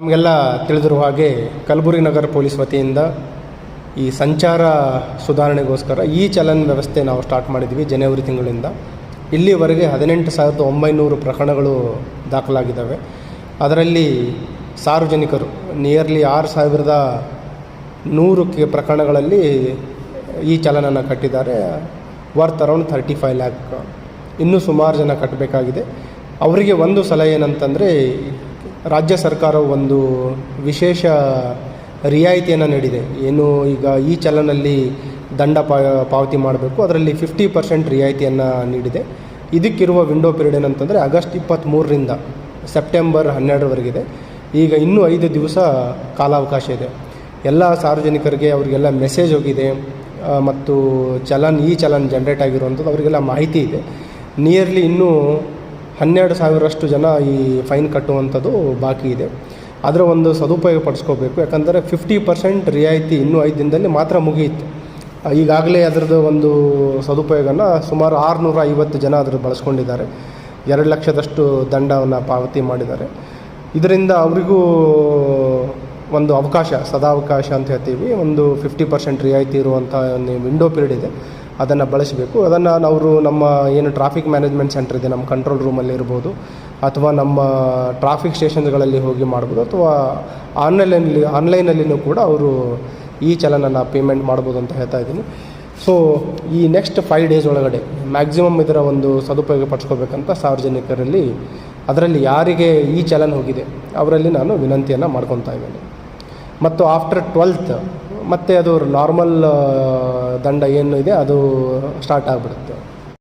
ನಮಗೆಲ್ಲ ತಿಳಿದಿರುವ ಹಾಗೆ ಕಲಬುರಗಿ ನಗರ ಪೊಲೀಸ್ ವತಿಯಿಂದ ಈ ಸಂಚಾರ ಸುಧಾರಣೆಗೋಸ್ಕರ ಈ ಚಲನ್ ವ್ಯವಸ್ಥೆ ನಾವು ಸ್ಟಾರ್ಟ್ ಮಾಡಿದ್ವಿ ಜನವರಿ ತಿಂಗಳಿಂದ. ಇಲ್ಲಿವರೆಗೆ 18,900 ಪ್ರಕರಣಗಳು ದಾಖಲಾಗಿದ್ದಾವೆ. ಅದರಲ್ಲಿ ಸಾರ್ವಜನಿಕರು ನಿಯರ್ಲಿ 6,100 ಪ್ರಕರಣಗಳಲ್ಲಿ ಈ ಚಲನನ್ನು ಕಟ್ಟಿದ್ದಾರೆ. Worth around 35 lac. ಇನ್ನೂ ಸುಮಾರು ಜನ ಕಟ್ಟಬೇಕಾಗಿದೆ. ಅವರಿಗೆ ಒಂದು ಸಲಹೆ ಏನಂತಂದರೆ, ರಾಜ್ಯ ಸರ್ಕಾರವು ಒಂದು ವಿಶೇಷ ರಿಯಾಯಿತಿಯನ್ನು ನೀಡಿದೆ. ಏನು ಈಗ ಈ ಚಲನಲ್ಲಿ ದಂಡ ಪಾವತಿ ಮಾಡಬೇಕು, ಅದರಲ್ಲಿ 50% ರಿಯಾಯಿತಿಯನ್ನು ನೀಡಿದೆ. ಇದಕ್ಕಿರುವ ವಿಂಡೋ ಪೀರಿಯಡ್ ಏನಂತಂದರೆ ಆಗಸ್ಟ್ 23ರಿಂದ ಸೆಪ್ಟೆಂಬರ್ 12ರವರೆಗಿದೆ. ಈಗ ಇನ್ನೂ 5 ದಿವಸ ಕಾಲಾವಕಾಶ ಇದೆ. ಎಲ್ಲ ಸಾರ್ವಜನಿಕರಿಗೆ ಅವರಿಗೆಲ್ಲ ಮೆಸೇಜ್ ಹೋಗಿದೆ ಮತ್ತು ಈ ಚಲನ್ ಜನ್ರೇಟ್ ಆಗಿರುವಂಥದ್ದು ಅವರಿಗೆಲ್ಲ ಮಾಹಿತಿ ಇದೆ. ನಿಯರ್ಲಿ ಇನ್ನೂ 12,000ರಷ್ಟು ಜನ ಈ ಫೈನ್ ಕಟ್ಟುವಂಥದ್ದು ಬಾಕಿ ಇದೆ. ಅದರ ಒಂದು ಸದುಪಯೋಗ ಪಡಿಸ್ಕೋಬೇಕು. ಯಾಕಂದರೆ 50% ರಿಯಾಯಿತಿ ಇನ್ನೂ 5 ದಿನದಲ್ಲಿ ಮಾತ್ರ ಮುಗಿಯಿತು. ಈಗಾಗಲೇ ಅದರದ್ದು ಒಂದು ಸದುಪಯೋಗನ ಸುಮಾರು 650 ಜನ ಅದನ್ನು ಬಳಸ್ಕೊಂಡಿದ್ದಾರೆ. 2 ಲಕ್ಷದಷ್ಟು ದಂಡವನ್ನು ಪಾವತಿ ಮಾಡಿದ್ದಾರೆ. ಇದರಿಂದ ಅವರಿಗೂ ಒಂದು ಅವಕಾಶ, ಸದಾವಕಾಶ ಅಂತ ಹೇಳ್ತೀವಿ, ಒಂದು 50% ರಿಯಾಯಿತಿ ಇರುವಂಥ ಒಂದು ವಿಂಡೋ ಪೀರಿಯಡ್ ಇದೆ. ಅದನ್ನು ಬಳಸಬೇಕು. ಅದನ್ನು ಅವರು ನಮ್ಮ ಏನು ಟ್ರಾಫಿಕ್ ಮ್ಯಾನೇಜ್ಮೆಂಟ್ ಸೆಂಟರ್ ಇದೆ, ನಮ್ಮ ಕಂಟ್ರೋಲ್ ರೂಮಲ್ಲಿ ಇರ್ಬೋದು, ಅಥವಾ ನಮ್ಮ ಟ್ರಾಫಿಕ್ ಸ್ಟೇಷನ್ಗಳಲ್ಲಿ ಹೋಗಿ ಮಾಡ್ಬೋದು, ಅಥವಾ ಆನ್ಲೈನಲ್ಲಿನೂ ಕೂಡ ಅವರು ಈ ಚಲನನ್ನು ಪೇಮೆಂಟ್ ಮಾಡ್ಬೋದು ಅಂತ ಹೇಳ್ತಾ ಇದ್ದೀನಿ. ಸೊ ಈ ನೆಕ್ಸ್ಟ್ 5 ಡೇಸ್ ಒಳಗಡೆ ಮ್ಯಾಕ್ಸಿಮಮ್ ಇದರ ಒಂದು ಸದುಪಯೋಗ ಪಡಿಸ್ಕೋಬೇಕಂತ ಸಾರ್ವಜನಿಕರಲ್ಲಿ, ಅದರಲ್ಲಿ ಯಾರಿಗೆ ಈ ಚಲನ್ ಹೋಗಿದೆ ಅವರಲ್ಲಿ ನಾನು ವಿನಂತಿಯನ್ನು ಮಾಡ್ಕೊತಾ ಇದ್ದೀನಿ. ಮತ್ತು ಆಫ್ಟರ್ 12th ಮತ್ತೆ ಅದು ನಾರ್ಮಲ್ ದಂಡ ಏನು ಇದೆ ಅದು ಸ್ಟಾರ್ಟ್ ಆಗಿಬಿಡುತ್ತೆ.